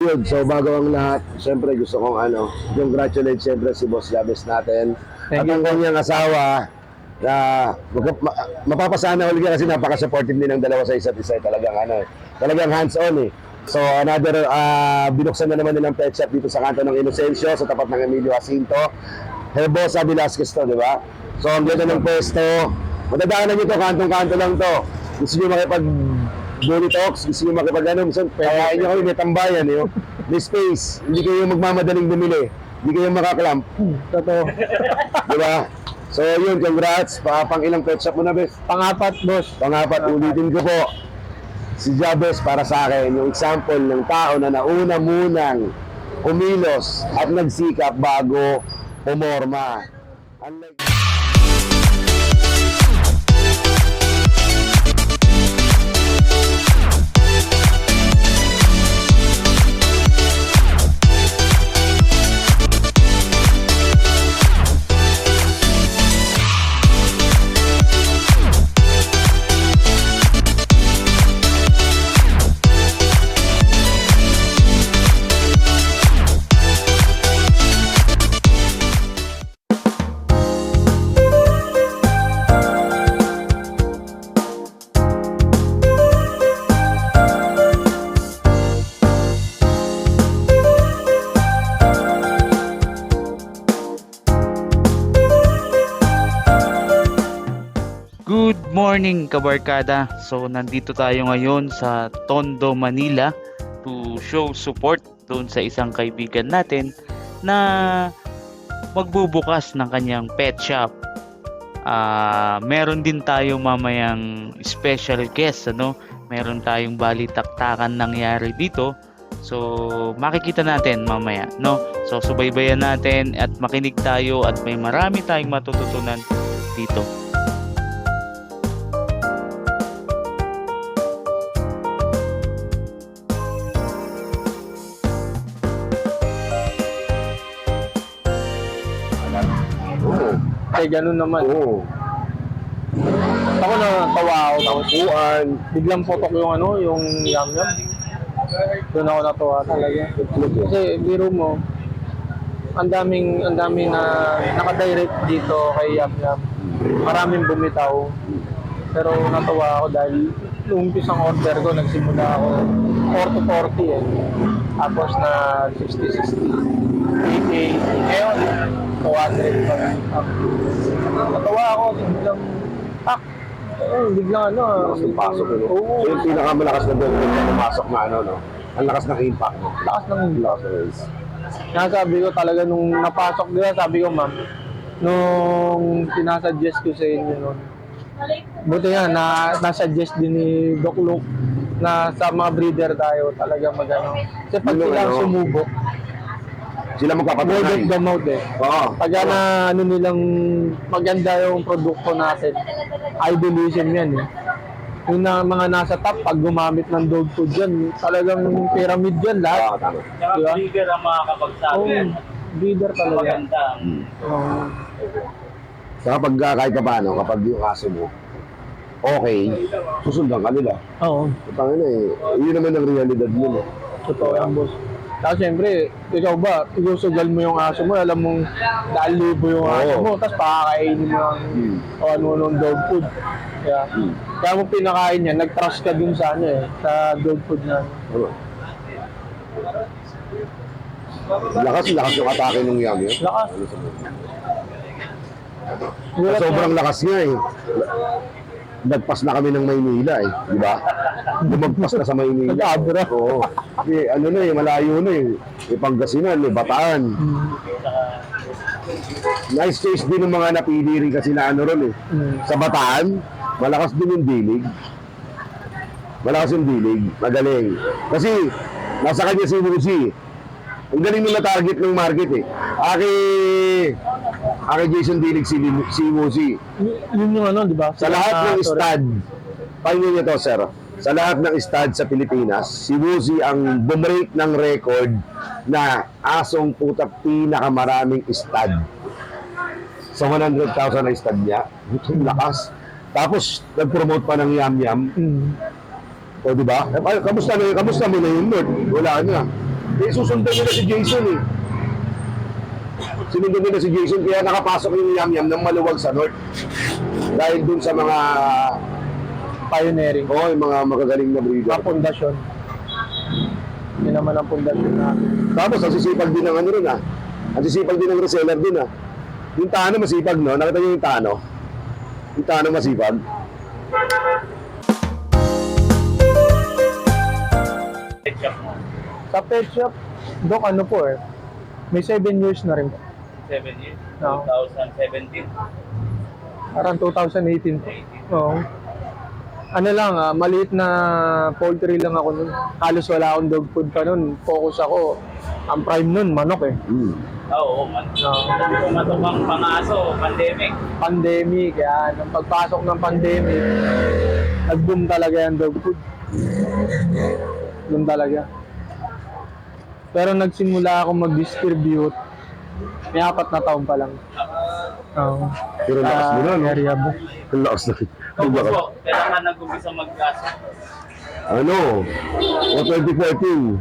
Yun, so bago ang lahat, syempre gusto kong congratulate syempre si Boss Jabez natin. Thank At you. ang kanyang asawa na mapapasana ulit kasi napaka-supportive din ng dalawa sa isa't isa. Talagang hands-on eh. So another, binuksan na naman nilang pet shop dito sa kanto ng Inocencio, sa tapat ng Emilio Jacinto. Herbosa Velasquez to, di ba? So ang ganda ng pwesto. Madadaanan nyo to, kantong-kanto lang to. Gusto nyo makipag Bully Talks, gusto nyo makipag minsan kayain nyo kami, may tambayan, may space, hindi kayo magmamadaling bumili, hindi kayo makaklamp. Totoo. Diba? So yun, congrats, pang ilang pet shop mo na, Bes? Pang-apat, boss. Pang-apat, ulitin ko po, si Jabez para sa akin, yung example ng tao na nauna munang umilos at nagsikap bago pumorma. Unlike... Good morning kabarkada. So nandito tayo ngayon sa Tondo, Manila to show support doon sa isang kaibigan natin na magbubukas ng kanyang pet shop. Meron din tayo mamayang special guest, Meron tayong balitaktakan nangyari dito. So makikita natin mamaya, So subaybayan natin at makinig tayo at may marami tayong matututunan dito. Kaya ganun naman. Oo. Ako na tawa ako. Tangkuan. Biglang putok yung yam-yam. Doon ako natuwa talaga. Kasi biro mo, ang daming na nakadirect dito kay yam-yam. Maraming bumitaw. Pero natuwa ako dahil nung umpisang order ko, nagsimula ako 4 to 40 eh. Tapos na 60-60. 80. Ngayon, 200 pa. Natawa ako, biglang Lakas ng pasok, Oo. Yung pinakamalakas na doon, yung pumasok na ang lakas ng impact mo. Lakas ng Lakas ng impact. Kaya sabi ko talaga nung napasok nila, sabi ko ma'am, nung pinasuggest ko sa inyo nun, buti nga, nasuggest din ni Doc Luke na sa mga breeder tayo talaga magano. Kasi pag sila sumubok, Sila word of magpapatunay. the mouth eh. Oo. Pag nilang maganda yung produkto natin, idolism yan eh. Yung mga nasa top, pag gumamit ng dog food yan, talagang pyramid yan lahat. Tama. Diba? Breeder ang makakapagsabi. Breeder talaga. Maganda. Oo. Saka kahit pa paano, kapag yung aso mo, okay, susundan ka nila. Oo. Pangina yun naman ang realidad mo. Totoo yan, boss. Tapos siyempre, ikaw ba, isusugal mo yung aso mo, alam mong 10,000 yung aso mo, tapos pakakainin mo o ano-anong dog food. Kaya mo pinakain niya, nag-trust ka dun sa sa dog food na. Lakas yung atake ng yam yun. Lakas. Sobrang lakas niya eh. Nagpas na kami ng Maynila eh, di ba? Lumagpas na sa Maynila. Nag-abra. Oo. Malayo na eh. Pangasinan, Bataan. Nice choice din ng mga napili rin kasi na ron eh. Sa Bataan, malakas din yung dilig. Magaling. Kasi, nasa kanya si Lucy. Ang galing nila target ng market eh. Aki Jason Dilig si Wusi. Yun yung di ba? Sa lahat ng stud, pakinggan niyo to sir. Sa lahat ng stud sa Pilipinas, si Wusi ang bumreak ng record na asong putak pinakamaraming stud. Sa 100,000 na stud niya, ang lakas. Tapos, nag-promote pa ng yam-yam. O, di ba? Kamusta mo na yun, Lord? Wala na. Eh, susundan nila si Jason eh. Sinundan nila si Jason, kaya nakapasok yung Yam-Yam ng maluwag sa North. Dahil dun sa mga, Pioneering. yung mga magagaling na breeder. Mga pundasyon. Yun naman ang pundasyon natin. Tapos, ang sisipag din ng ano rin Ang sisipag din ng reseller din Yung Tano masipag, no? Nakita niyo yung Tano? Yung Tano masipag. Sa pet shop, Dok, ano po may 7 years na rin. 7 years, No. 2017. Parang 2018 po. Oo. Ano lang, maliit na poultry lang ako nun. Halos wala akong dog food pa nun. Focus ako. Ang prime nun, manok Oo, matubang pangaso, pandemic. Pandemic, yan. Nung pagpasok ng pandemic, nag-boom talaga yung dog food. Boom talaga. Pero nagsimula ako mag-distribute, may 4 na taon pa lang. Oo. Pero lakas mo na, no? Area book. Ang lakas na. Ang lakas. Po, kailangan nag-umpisa mag-gaso. Ano? 2014.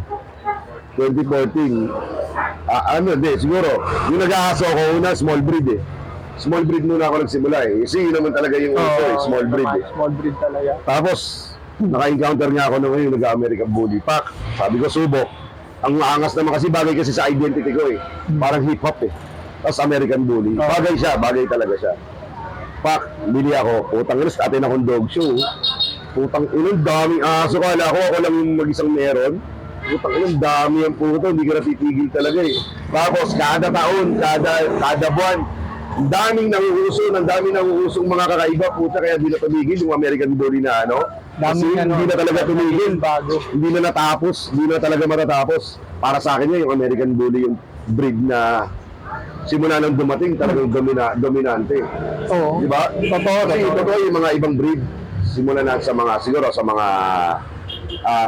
2014. Siguro. Yung nag-aaso ako una, small breed Small breed muna ako nagsimula Kasi yun naman talaga yung uso small breed Small breed talaga. Tapos, naka-encounter nga ako nung ngayon, nag-American Bully Pack. Sabi ko, subok. Ang angas naman kasi bagay kasi sa identity ko Parang hip-hop Tapos American Bully. Bagay siya, bagay talaga siya. Pak, bili ako. Putang ina, atin akong dog show. Putang ina, daming aso. Kala ko ako lang yung mag-isang meron. Putang ina, dami ang puto. Hindi ko napitigil talaga Tapos, kada taon, kada buwan, ang daming nanguusong mga kakaiba. Puta, kaya di na tumigil yung American Bully na Kasi hindi na talaga tumigil. Hindi na natapos. Hindi na talaga matatapos. Para sa akin yung American Bully yung breed na simula nang dumating talagang dominante. Oo. Di ba? Totoo yung mga ibang breed. Simula na siguro sa mga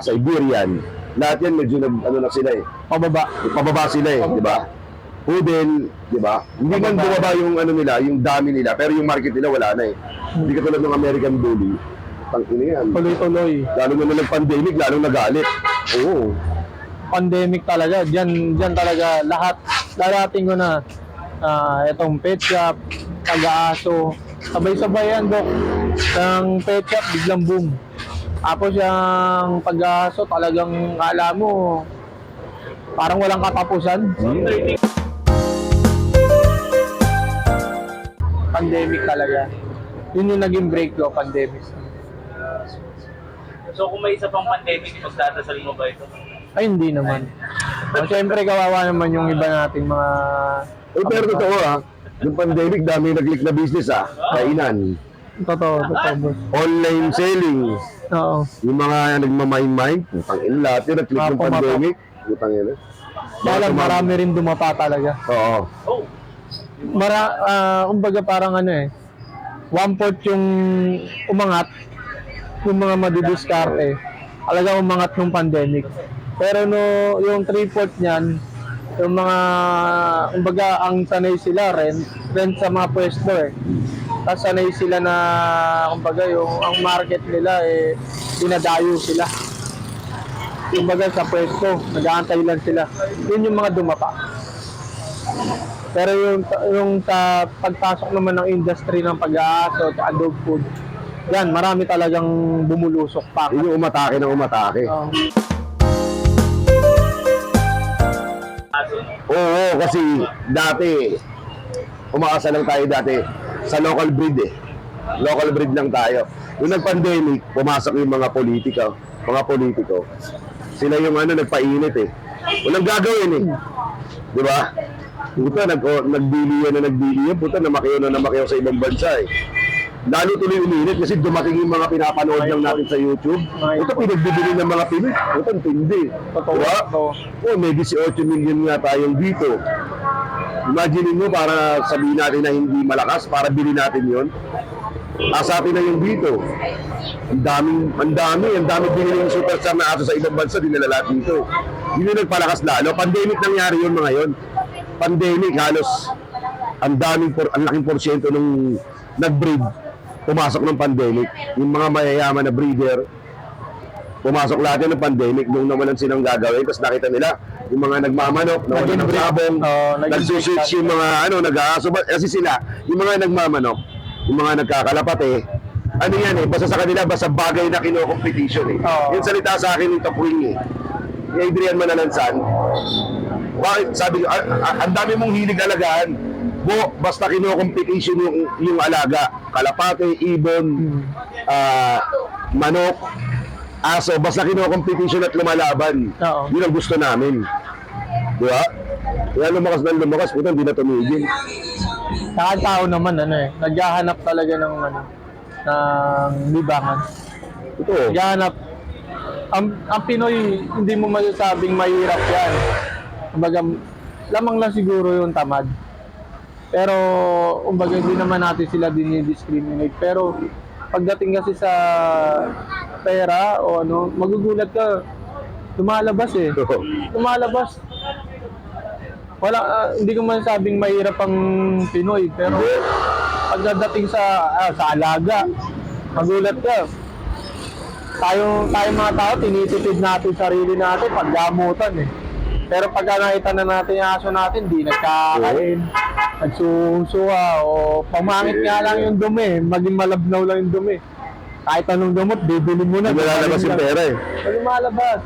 Siberian. Lahat yan medyo na sila Pababa sila di ba? Poodle, di ba? Hindi man bumaba yung nila, yung dami nila, pero yung market nila wala na Hindi katulad ng American Bully. Tangina yan. Tuloy-tuloy. Lalo na nag-pandemic, lalong nagalit. Oo. Pandemic talaga. Diyan talaga lahat. Darating ko na itong pet shop, pag-aaso. Sabay-sabay yan, Dok. Ang pet shop, biglang boom. Tapos yung pag-aaso, talagang kala mo, parang walang katapusan. Pandemic talaga. Yun yung naging break ko, pandemic. So kung may isa pang pandemic, magdadasal mo ba ito? Ay, hindi naman. Siyempre, kawawa naman yung iba nating mga... Pero totoo yung pandemic, dami nag-click na business kainan. Totoo, boss. Online selling. Oo. Yung mga nagmamine-mine, putang ina lahat yun, nag-click ng pandemic. Putang ina. Marami rin dumapa talaga. Oo. Oh, Kumbaga parang 1/4 yung umangat, yung mga madidiskarte, talaga umangat ng pandemic. Pero yung 3/4 niyan, yung mga, kumbaga ang sanay sila rent sa mga pwesto Tapos sanay sila na, kumbaga ang market nila dinadayo sila. Kumbaga sa pwesto, nag-aantay lang sila. Yun yung mga dumapa. Pero yung sa pagpasok naman ng industry ng pag-aaso at dog food, yan, marami talagang bumulusok pa. Yun yung umatake ng umatake. Oo, kasi dati, umakasa lang tayo dati sa local breed Local breed lang tayo. Nung nag-pandemic, pumasok yung mga politiko. Sila yung nagpainit Walang gagawin Di ba? Puta, nagbiliyan. Puta, namakiyaw sa ibang bansa Lalo tuloy uminit kasi dumating yung mga pinapanood lang natin sa YouTube. Puta, pinagbibili ng mga Pinoy. Puta, hindi. Diba? May 18 million nga tayong dito. Imagine mo para sabihin natin na hindi malakas, para bili natin yon. Asapin na yung dito. Ang dami binili yung superstar na aso sa ibang bansa, dinala lahat dito. Yun yung nagpalakas lalo. Pandemic nangyari yun mga yon. Pandemic, halos ang laking porsyento nung nag-breed, pumasok ng pandemic. Yung mga mayayaman na breeder, pumasok lahat ng pandemic nung nawalan silang gagawin. Tapos nakita nila, yung mga nagmamanok, na Naging ng break. sabong, Naging nagsuswitch break yung mga nag-aaso. Kasi sila, yung mga nagmamanok, yung mga nagkakalapate, ano yan basta sa kanila, basta bagay na kino-competition Oo. Yung salita sa akin yung Tapuing ni Adrian Manalansan, bakit sabi ko, ang dami mong hilig alagaan, basta kino-competition yung alaga, kalapate, ibon, manok, aso, basta kino-competition at lumalaban. Oo. Yun ang gusto namin. Di ba? Kaya lumakas, puto, hindi na tumigil. Saka tao naman, naghahanap talaga ng libangan. Ito, Naghahanap. Ang Pinoy, hindi mo masasabing mahirap yan. Kumbaga, lamang lang siguro yung tamad. Pero, kumbaga, hindi naman natin sila dinidiscriminate. Pero, pagdating kasi sa pera o magugulat ka, lumalabas Lumalabas. Hindi ko masasabing mahirap ang Pinoy, pero pagdating sa alaga, magulat ka. Tayo mga tao, tinitipid natin sarili natin paggamutan Pero pagka nakita na natin yung aso natin, di nagkakain, nagsusuha, o pamangit nga lang yung dumi, maging malabnaw lang yung dumi. Kahit anong gamot, bibili mo na. hindi lalabas yung pera Lumalabas.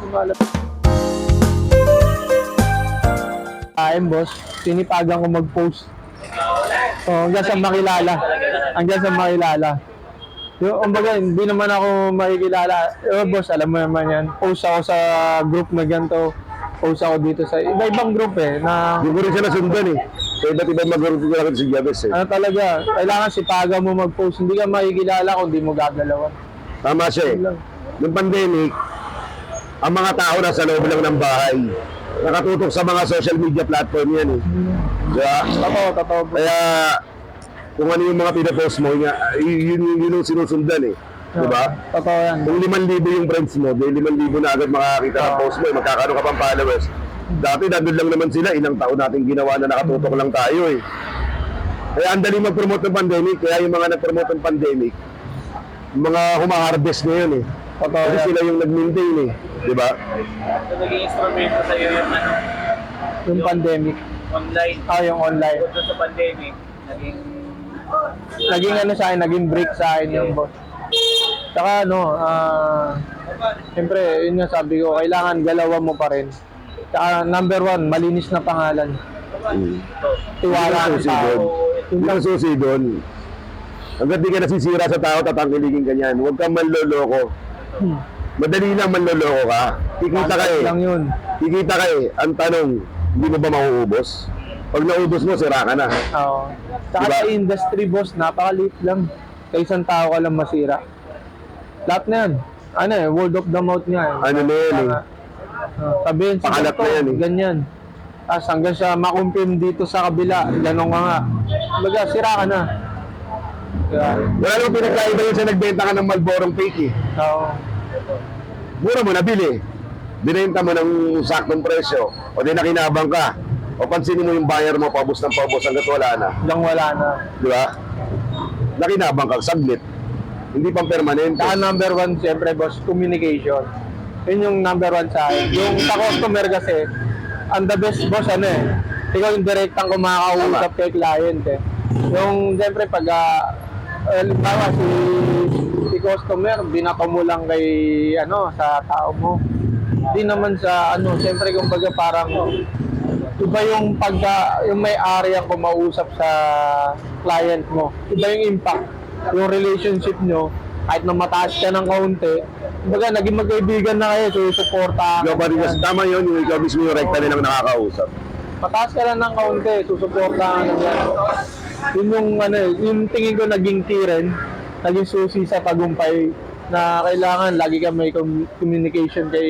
Boss, sinipagan ko mag-post. Hanggang sa makilala. Kumbaga, hindi naman ako makikilala. Boss, alam mo naman yan. Post ako sa group na ganito. Post ako dito sa iba-ibang group na Hindi ko rin siya nasundan So, iba't ibang mag-group ko lang si Jabez talaga, kailangan sipagan mo mag-post. Hindi ka makikilala kung di mo gagalawan. Tama siya Yun lang. Nung pandemic, ang mga tao nasa loob lang ng bahay. Nakatutok sa mga social media platform yan Diba? Totoo. Kaya, kung ano yung mga pinapost mo, yun yung sinusundan Diba? Totoo yan. Kung 5,000 yung friends mo, dahil 5,000 na agad makakita ng post mo, magkakaroon ka pang followers. Dati nandun lang naman sila, ilang taon natin ginawa na nakatutok lang tayo Kaya ang dali mag-promote ng pandemic, kaya yung mga nag-promote ng pandemic, mga humaharvest ngayon Totoo Kasi yan. sila yung nag-maintain Diba? So, naging instrumento sa iyo yung Yung pandemic. online. Yung online. Bukod sa pandemic, naging Naging break sa akin yung boss. Saka siyempre, yun nga sabi ko, kailangan galawan mo pa rin. Saka number 1, malinis na pangalan. Tiwala Hindi ng ka tao. Hindi ka susi doon. Hanggat di ka nasisira sa tao, tatangkiligin ka niyan. Huwag kang manloloko. Madali lang manloloko ka. Kikita ka lang yun. Kikita ka Ang tanong, hindi mo ba mauubos? Pag naubos mo, sira ka na. Oo. Saka Diba? sa industry, boss, napakaliit lang. Sa isang tao ka lang masira. Lahat na yan. Word of the mouth nga. Ano na yan Sabihin, Pakalat na yan ganyan. Tapos hanggang sa makumpirm dito sa kabila, ganun ka nga. Baga, sira ka na. Kaya, Wala namang pinagkaiba yun sa nagbenta ka ng Malborong fake oo. Mura mo nabili. Binenta mo ng saktong presyo. O di nakinabang ka. O pansinin mo yung buyer mo, paubos ng paubos hanggat wala na. Hanggang wala na. Di ba? Nakinabang ka, saglit. Hindi pang permanente. Saka number 1, siyempre, boss, communication. Yun yung number 1 sa akin. Yung sa customer kasi, ang the best, boss, ikaw yung direktang kumakausap kay client Yung, siyempre, pag, halimbawa, si customer, binato mo lang kay, sa tao mo. Hindi naman sa, siyempre, kumbaga, parang, iba yung yung may-ari ang kumausap sa client mo. Iba yung impact. Yung relationship nyo, kahit na mataas ka ng kaunti, kumbaga, naging magkaibigan na kayo, susuporta Ikaw pa rin kasi tama yun, yung ikaw mismo yung rekta nilang nakakausap. mataas ka lang ng kaunti, susuporta ka na yan. Yun yung tingin ko naging key rin, naging susi sa tagumpay na kailangan lagi ka may communication kay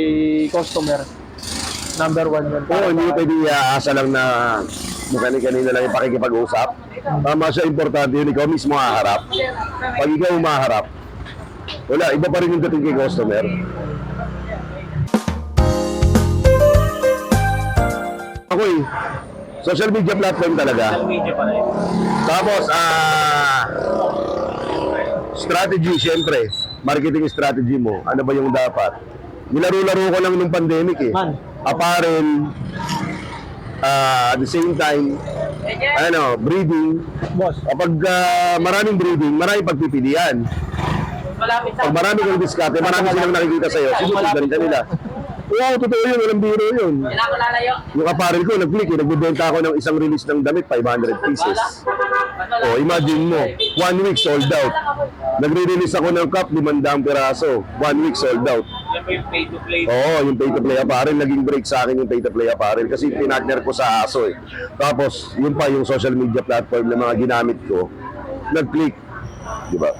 customer. Number 1 yun. Oo, hindi pwede iaasa lang na kanina lang yung pakikipag-usap. Tama siya, importante yun, ikaw mismo haharap. Pag ikaw umaharap, wala, iba pa rin yung dating kay customer. Ako social media platform talaga. media pa rin. Tapos, strategy, syempre. Marketing strategy mo. Ano ba yung dapat? Nilaro-laro ko lang nung pandemic Man, apparel, at the same time, breeding. Boss. Kapag maraming breeding, maraming pagpipilian. Malapit sa... Pag marami kang diskarte, marami silang nakikita sa'yo, sinusundan ka nila. Wow, totoo yun, walang biro yun. Kailangan ko lalayo. Yung apparel ko, nag-click, nagbibenta ako ng isang release ng damit, 500 pieces. O, imagine mo, 1 week sold out. Nagre-release ako ng cup, 500 piraso. 1 week sold out. Yan po yung pay-to-play. Oo, yung pay-to-play apparel, naging break sa akin yung pay-to-play apparel kasi pinartner ko sa ASO eh. Tapos, yun pa yung social media platform na mga ginamit ko, nag-click. Di ba?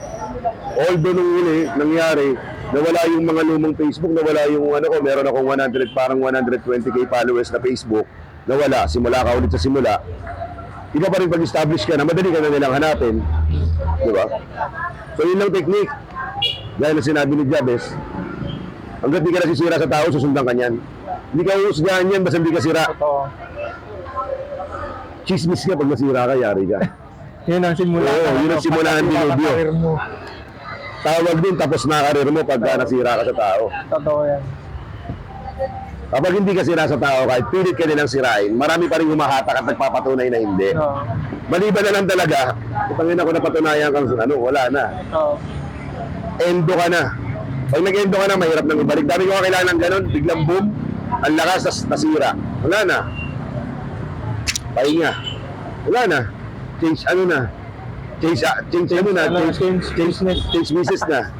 Although nung uli, nangyari, nawala yung mga lumang Facebook, nawala yung meron akong 120k followers na Facebook, nawala, simula ka ulit sa simula. Iba pa rin pag-establish ka na, madali ka na nilang hanapin. Di ba? So yun lang technique. Dahil na sinabi ni Jabez, hanggat di ka nasisira sa tao, susundan ka niyan. Hindi ka uusgahan yan, basta hindi ka sira. Totoo. Chismis ka pag nasira ka, yari ka. Yun ang simula. Oo, yun ang simula ng dilubyo. Tawag din, tapos na karir mo pagka nasira ka sa tao. Totoo yan. Kapag hindi ka sira sa tao, kahit pilit ka nilang sirain, marami pa rin humahatak at nagpapatunay na hindi. Oo. Maliban na lang talaga, pangin ako napatunayan kang wala na. Oo. Endo ka na. Pag nag-endo ka na, mahirap nang ibalik. Dami ko kailangan ng ganun, biglang boom, ang lakas, tas nasira. Wala na. Pahinga. Wala na. Change na. Change business na.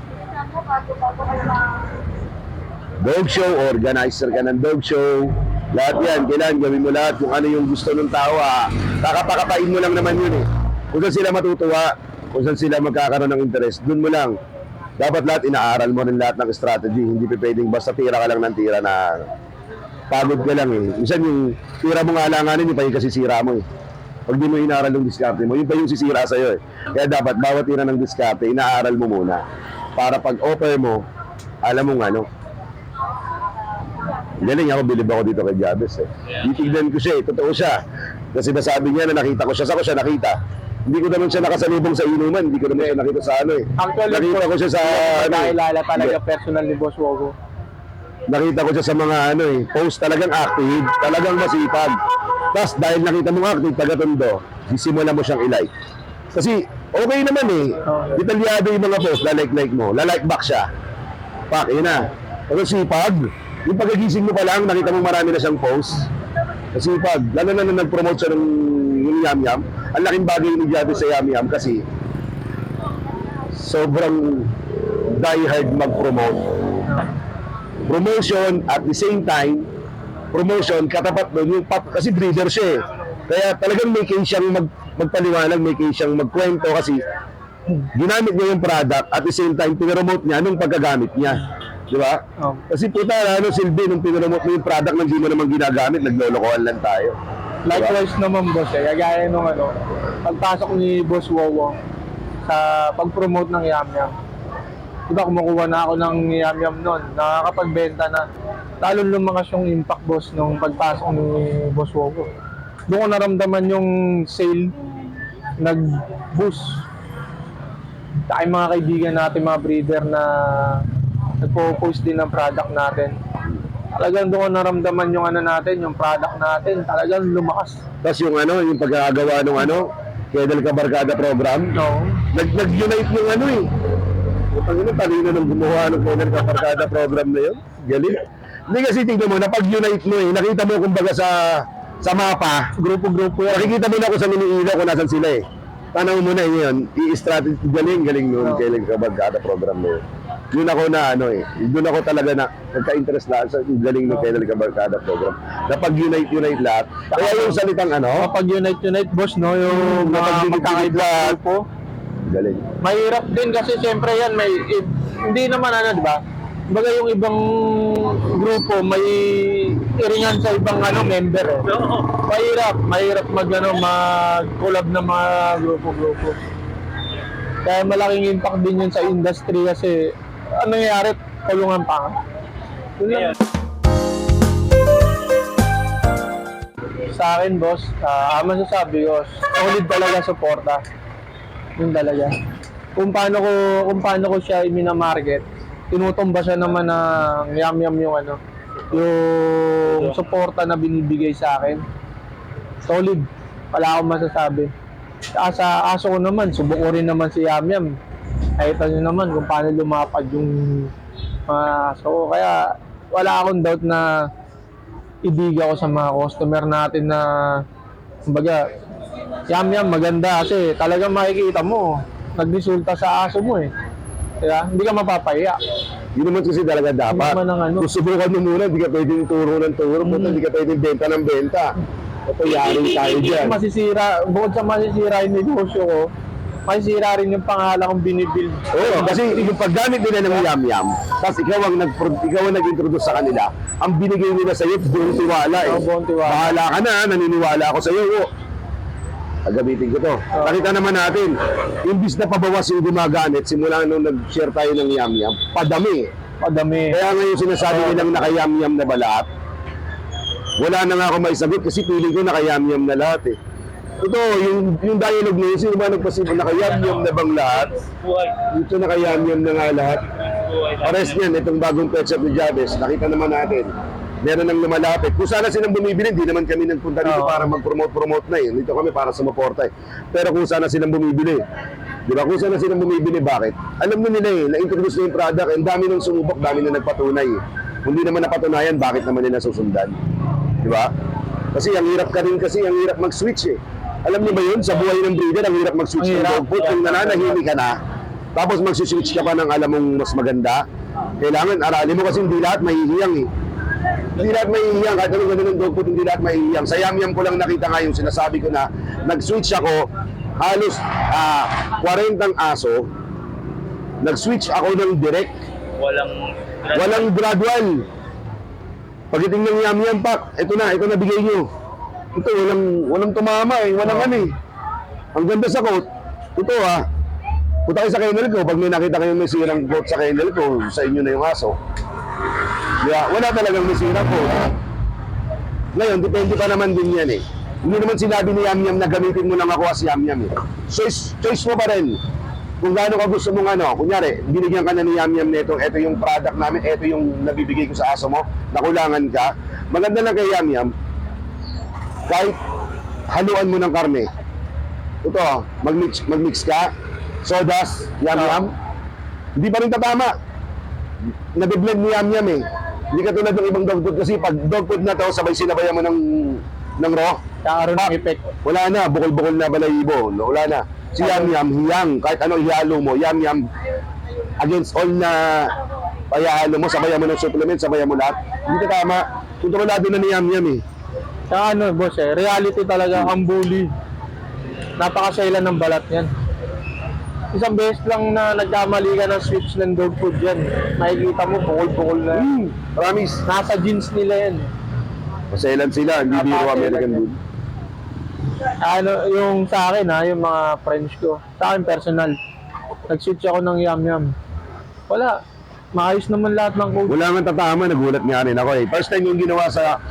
Dog show, organizer ka ng dog show. Lahat yan, kailangan gawin mo lahat kung ano yung gusto ng tao. Kakapakapain mo lang naman yun eh. Kung saan sila matutuwa, kung saan sila magkakaroon ng interest, dun mo lang. Dapat lahat inaaral mo rin lahat ng strategy. Hindi pwedeng basta tira ka lang ng tira na pagod ka lang eh. Minsan yung tira mo nga alanganin, yung pa yung kasisira mo eh. Pag di mo inaaral yung diskarte mo, yun pa yung sisira sa'yo eh. Kaya dapat bawat tira ng diskarte, inaaral mo muna. Para pag offer mo, alam mo ano. Galing ako, bilib ako dito kay Jabez eh. Titignan ko siya eh, totoo siya. Kasi nasabi niya na nakita ko siya, saan ko siya nakita? Hindi ko naman siya nakasalubong sa inuman, hindi ko naman siya nakita sa ano eh. Actually, Nakita ko siya sa nakilala talaga personal ni Boss Wogo. Nakita ko siya sa mga post, talagang active, talagang masipag. Tapos dahil nakita mo active, taga-Tondo, sisimula mo siyang i-like. Kasi okay naman eh, detalyado yung mga post, lalike mo, lalike back siya. Pak, yun na. Pero sipag, yung pagkagising mo pa lang, nakita mo marami na siyang post. Masipag, lalo na nag-promote siya ng Yam Yam. Ang laking bagay ni Jabez sa Yam Yam kasi sobrang die-hard mag-promote. Promotion at the same time, promotion katapat doon yung kasi breeder siya eh. Kaya talagang may case siyang magpaliwanag, may case siyang magkwento kasi ginamit niya yung product at the same time pinromote niya nung pagkagamit niya. Di ba? Oh. Kasi puta, silbi nung pinromote mo yung product nang di mo naman ginagamit, naglolokohan lang tayo. Likewise naman, boss eh. Kagaya nung pagpasok ni Boss Wowo sa pag-promote ng Yam Yam. Diba, kumukuha na ako ng Yam Yam noon. Nakakapagbenta na. Lalo lumakas yung impact, boss, nung pagpasok ni Boss Wowo. Doon ko naramdaman yung sale nag-boost. Tayo mga kaibigan natin, mga breeder na nagpo-post din ng product natin. Talagang doon ko naramdaman yung natin, yung product natin, talagang lumakas. Tapos yung yung pagkakagawa ng Kedel Kabarkada program, No. nag-unite yung eh. Ang talino nung gumawa ng Kedel Kabarkada program na yun. Galing. Hindi kasi tingnan mo, napag-unite mo eh. Nakita mo kumbaga sa mapa, grupo-grupo yan. Nakikita mo na kung saan iniilaw kung nasan sila eh. Tanaw mo na yun, i-strategy, galing nun, Kedel Kabarkada program na yun. Yun ako na doon ako talaga na nagka-interest na sa galing ng Kedel Kabarkada program. Napag-unite lahat. Kaya yung salitang Kapag-unite, boss, no? Yung mga magkakaibang grupo. galing. Mahirap din kasi siyempre yan, hindi naman di ba? Baga yung ibang grupo may iringan sa ibang member eh. Mahirap mag-collab na mga grupo-grupo. Kaya malaking impact din yun sa industry kasi ano nangyayari, kulungan pa. Yun lang. Sa akin, boss, masasabi ko, solid talaga suporta. Yun talaga. Kung paano ko siya i-market, tinutumba siya naman ng Yam Yam yung suporta na binibigay sa akin, solid. Wala akong masasabi. Sa aso ko naman, subok ko rin naman si Yam Yam. Kahit nyo naman kung paano lumapad yung mga aso ko. Kaya wala akong doubt na ibig ako sa mga customer natin na kumbaga, Yam Yam maganda kasi talagang makikita mo nagresulta sa aso mo eh. Kaya hindi ka mapapahiya. Yun naman kasi talaga dapat. Hindi naman ang ano. Kung subukan mo muna, hindi ka pwedeng turo ng turo, hindi ka pwedeng benta ng benta. Ito, yari tayo dyan. Masisira, bukod sa masisira yung negosyo ko, masisira rin yung pangalan kong binibuild. Oo, kasi yung paggamit nila ng yam-yam, tapos ikaw ang nag-introduce sa kanila, ang binigay nila sa iyo, buong tiwala eh. Buong tiwala. Bahala ka na, naniniwala ako sa iyo. Gagamitin ko to. Nakita naman natin, imbis na pabawas yung gumagamit, simula nung nag-share tayo ng yam-yam, padami. Padami. Kaya ngayon sinasabi nilang naka-yam-yam na ba lahat? Wala na nga ako maisagot kasi feeling ko naka-yam-yam na lahat eh. Ito, yung dialogue na yun, sino ba nagpasibo, naka-yam-yam na bang lahat? Buhay. Dito naka-yam-yam na nga lahat. Buhay. Pares niyan, itong bagong pet shop ni Jabez, nakita naman natin. Meron nang lumalapit. Kung sana silang bumibili, hindi naman kami nagpunta dito Oo. para mag-promote na eh. Dito kami para sumuporta eh. Pero kung sana silang bumibili, di ba? Kung sana silang bumibili, bakit? Alam na nila eh, na-introduce na yung product, ang dami nang sumubok, dami na nagpatunay eh. Hindi naman napatunayan, bakit naman nila susundan? Di ba? Kasi ang hirap ka rin kasi, ang hirap mag-switch eh. Alam niyo ba yun? Sa buhay ng breeder, ang hirap mag-switch Ang ng hirap. dog food. Kung nananahimik ka na, tapos mag-switch ka pa ng alam mong mas maganda, kailangan aralin mo kasi hindi lahat mahihiyang eh. Hindi lahat mahihiyang, kahit anong ganun ng dog food, hindi lahat mahihiyang. Sa yam-yam ko lang nakita nga yung sinasabi ko na nag-switch ako, halos 40 aso, nag-switch ako ng direct, walang gradual. Pagdating ng yam-yam pack, ito na bigay nyo. Ito, walang tumama eh, walang ano eh. Ang ganda sa coat, ito punta kayo sa kennel ko, pag may nakita kayo may sirang coat sa kennel ko, sa inyo na yung aso. Yeah, wala talagang may sirang coat. Ngayon, depende pa naman din yan eh. Hindi naman sinabi ni Yam-Yam na gamitin mo lang ako as Yam-Yam eh. Choice mo pa rin. Kung gaano ka gusto mong kunyari, binigyan ka na ni Yam-Yam nito, ito yung product namin, ito yung nabibigay ko sa aso mo, nakulangan ka. Maganda lang kay Yam-Yam, kahit haluan mo ng karne. Ito, mag-mix ka, sodas, Yam-Yam, hindi pa rin tatama. Nabiblend ni Yam-Yam eh. Hindi ka tulad ng ibang dog food kasi pag dog food na to, sabay sinabayan mo ng raw. Kakaroon ng effect. Wala na, bukol-bukol na balayibo. Wala na. Si Yam-Yam, hiyang. Kahit anong ihalo mo, Yam-Yam, against all na payahalo mo, sabayan mo ng supplement, sabayan mo lahat. Hindi ka tama. Kontrolado na ni Yam-Yam eh. Saka boss reality talaga ang bully. Napakasailan ng balat yan. Isang beses lang na nagkamali ka ng switch ng dog food yan. Makikita mo, bukol-bukol na. Promise. Nasa jeans nila yan. Masailan sila, hindi biro American Bull. Yung sa akin yung mga friends ko, sa akin personal, nag-switch ako ng Yam-Yam. Wala. Maayos naman lahat ng code. Wala nga tatama, nagulat nga rin ako eh. First time yung ginawa sa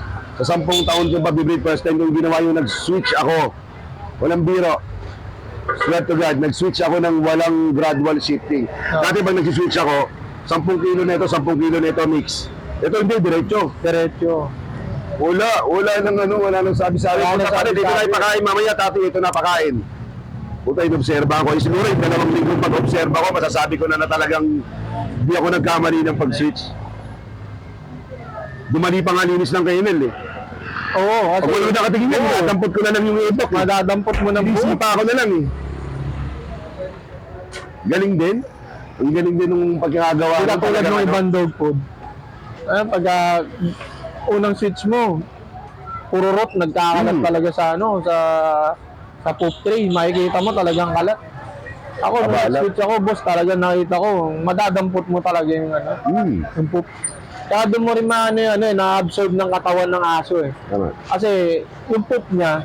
10 taon kong pabibreed, first time yung ginawa yung nag-switch ako. Walang biro. Swear to God, nag-switch ako ng walang gradual shifting. Dati pag nag-switch ako, 10 kilo na ito, 10 kilo na ito mix. Ito hindi, diretso. Diretso. Wala nang sabi-sabi. Wala nang Punta pa rin, dito na sabi-sabi. ipakain, mamaya tati, ito na pakain. Puta, inobserba ko. Siguro yung 2 linggo pag-obserba ko, masasabi ko na talagang di ako nagkamali ng pag-switch. Dumali pa nga linis ng kennel eh. Oo, Pag wala nakatingin na, madadampot ko na lang yung ibok. madadampot mo ng buo. Isipa ako na lang eh. Galing din. Ang galing din nung pagkakagawa. Hindi ka tulad ng ibang dog food. Pag unang switch mo, puro rot, nagkakalat talaga sa sa poop tray. Makikita mo talagang kalat. Ako, nung Kabalat. switch ako, boss, talagang nakita ko, madadampot mo talaga yung yung poop. Kaya doon mo rin na-absorb ng katawan ng aso eh. Tama. Kasi yung poop niya,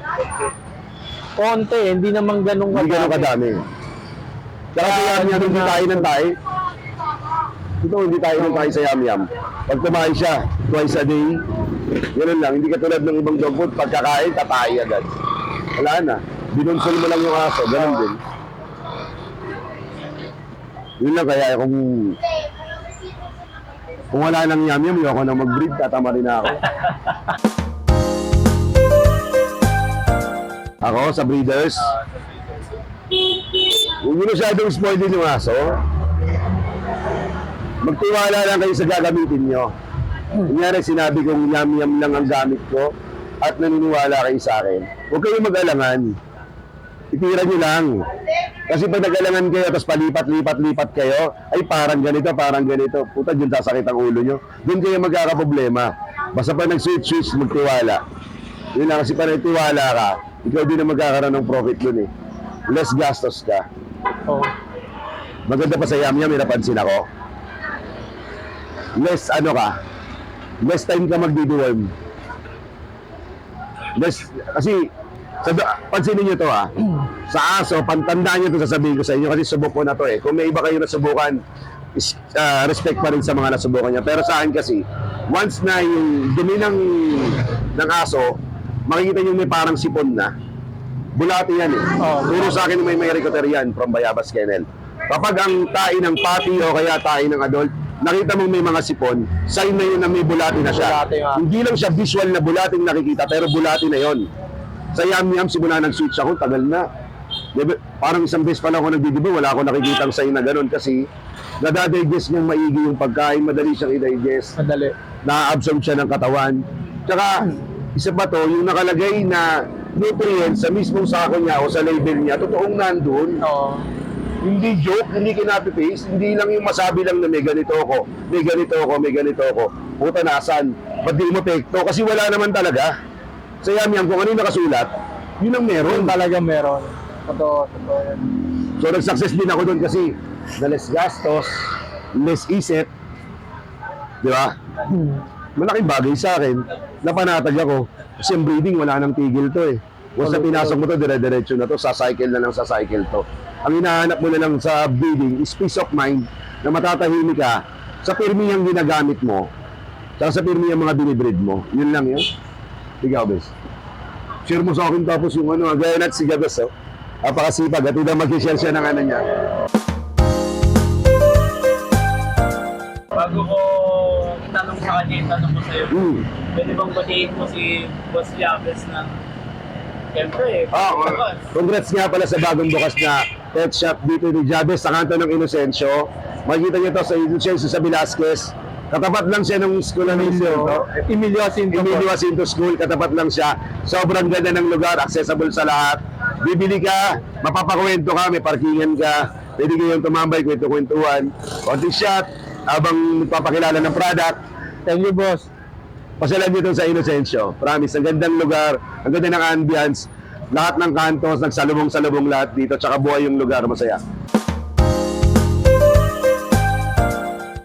konti, hindi naman ganun Hindi ganun kadami. Kaya kaya hindi tayo ng tayo. Ito, hindi tayo ng tayo sa yam-yam. Pag kumain siya, twice a day, ganoon lang. Hindi katulad ng ibang dog food, pagkakain, tatay agad. Wala na. Binunsol mo lang yung aso, ganoon din. Yun lang kaya kung Kung wala nang yam-yam, ayoko nang mag-breed, tatama rin ako. Ako, sa breeders. Huwag nyo masyadong spoil din yung aso. Magtiwala lang kayo sa gagamitin nyo. Kunyari, sinabi kong yam-yam lang ang gamit ko at naniniwala kayo sa akin. Huwag kayong mag-alangan. Itira nyo lang. Kasi pag nag-alangan kayo, tapos palipat-lipat kayo, ay parang ganito. Puta, dyan sasakit ang ulo nyo. Doon kayo magkakaproblema. Basta pag nag-switch, magtiwala. Yun lang, kasi pag nagtiwala ka, ikaw din ang magkakaroon ng profit dun eh. Less gastos ka. Oo. Maganda pa sa yam-yam, may napansin ako. Less less time ka magdi-deworm. Kasi, pansinin nyo to sa aso, pantandaan nyo to, sasabihin ko sa inyo, kasi subok ko na to eh. Kung may iba kayo nasubukan, respect pa rin sa mga nasubukan niya. Pero sa akin kasi, once na yung dumi ng aso, makikita nyo may parang sipon na, bulati yan eh. Puro sa akin may ricotter yan from Bayabas Kennel. Kapag ang tae ng pati o kaya tae ng adult, nakita mong may mga sipon, sign na yun na may bulati na siya. Bulati nga. Hindi lang siya visual na bulating nakikita, pero bulati na yon. Sa yam-yam, simula nag-switch ako, tagal na. Diba, parang isang beses pa lang ako nagdidibo, wala ako nakikitang sign na gano'n kasi nadadigest niyang maigi yung pagkain, madali siyang i-digest, Madali. na-absorb siya ng katawan. Tsaka, isa pa to, yung nakalagay na nutrients sa mismong sako niya o sa label niya, totoong nandun. Oo. Hindi joke, hindi kinapi-paste, hindi lang yung masabi lang na may ganito ako, may ganito ako. Puta, nasan? Ba't di mo tekto? Kasi wala naman talaga. Sa yam-yam, kung ano yung nakasulat, yun ang meron. Talaga meron. Totoo yan. So nag-success din ako doon kasi na less gastos, less isip, di ba? Malaking bagay sa akin, napanatag ako. Kasi ang breeding, wala nang tigil to eh. Once na pinasok mo to, dire-diretso na to, sa cycle to. Ang hinahanap mo na lang sa breeding is peace of mind na matatahimik ka sa pirmi yung ginagamit mo, saka sa pirmi yung mga binibreed mo. Yun lang yun. Ikaw, Bes. Share mo sa akin tapos yung gaya natin si Gabes, napakasipag at hindi mag-share siya ng ano niya. Bago ko itanong sa kanya, itanong ko sa'yo, pwede bang batiin mo si Boss Yabes na siyempre Congrats nga pala sa bagong bukas na pet shop dito ni Jabez sa kanto ng Inocencio. Makikita niyo to sa Inocencio sa Velasquez. Katapat lang siya ng school ng Emilio Jacinto School, katapat lang siya. Sobrang ganda ng lugar, accessible sa lahat. Bibili ka, mapapakwento ka, may parkingan ka, pwede kayong tumambay, kwento-kwentuhan, konting shot, habang magpapakilala ng product. Thank you, boss. Pasyalan dito sa Inocencio. Promise, ang gandang lugar, ang ganda ng ambience, lahat ng kantos, nagsalubong-salubong lahat dito, tsaka buhay yung lugar, masaya.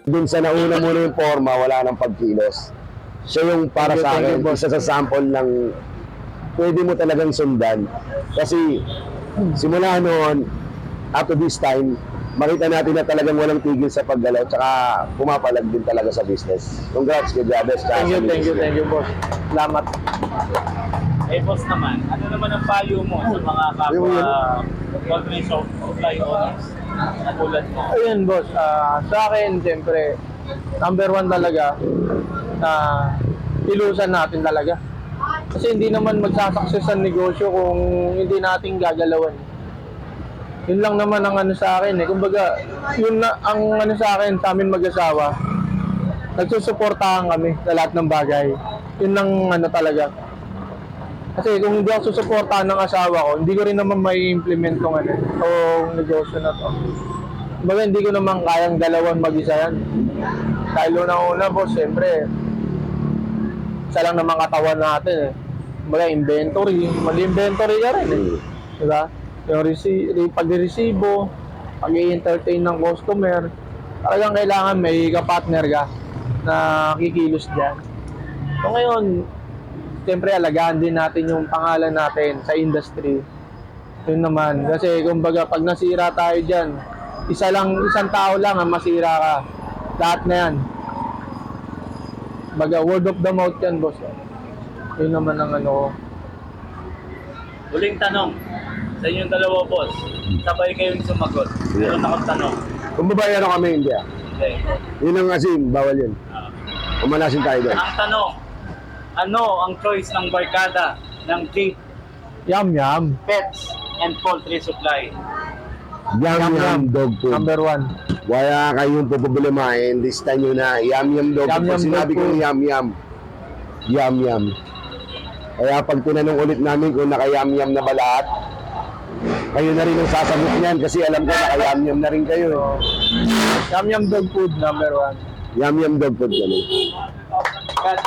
Dun sa nauna muna yung forma, wala nang pagkilos. Siya yung para sa akin, isa sa sample ng pwede mo talagang sundan. Kasi simula noon, up to this time, makita natin na talagang walang tigil sa paggalaw, tsaka pumapalag din talaga sa business. Congrats kay Jabez. Thank you, boss. Salamat. Eh, boss naman, ano naman ang payo mo sa mga kapwa poultry supply owners na tulad mo? Ayun, boss. Sa akin, siyempre, number one talaga na ilusan natin talaga. Kasi hindi naman magsasucess ang negosyo kung hindi natin gagalawan. Yun lang naman ang ano sa akin eh. Kumbaga, yun na, ang ano sa akin, sa amin mag-asawa, nagsusuportahan kami sa lahat ng bagay. Yun lang ano talaga. Kasi kung hindi ako susuportahan ng asawa ko, hindi ko rin naman may implement tong ano, tong negosyo na to. Kumbaga, hindi ko naman kayang dalawan mag-isa yan. Dahil una-una po, siyempre, isa lang naman katawan natin eh. Kumbaga, inventory. Mag-inventory ka rin eh. Diba? Yung pag-resibo, pag-i-entertain ng customer, talagang kailangan may ka-partner ka na kikilos dyan. So ngayon, siyempre alagaan din natin yung pangalan natin sa industry. Yun naman. Kasi kumbaga pag nasira tayo dyan, isang tao lang ang masira ka. Lahat na yan. Baga, word of the mouth yan, boss. Yun naman ang ano ko. Huling tanong sa inyong dalawa, boss. Sabay kayong sumagot. Meron akong tanong. Kung babae ano kami, hindi Okay. Yun ang asim, bawal yun. Umalasin tayo doon. Ang tanong, ano ang choice ng barkada ng Jake Yum. Pets and Poultry Supply? Yum dog food. Number 1. Wala kayong pupublimahin, lista nyo na, yum dog Yum food. Yum Sinabi dog ko food. yum. Kaya pag tinanong ulit namin kung naka-yum na ba lahat, kayo na rin ang sasagot niyan kasi alam ko naka-yum na rin kayo. Yum dog food, number 1. Yum dog food kami. Kat,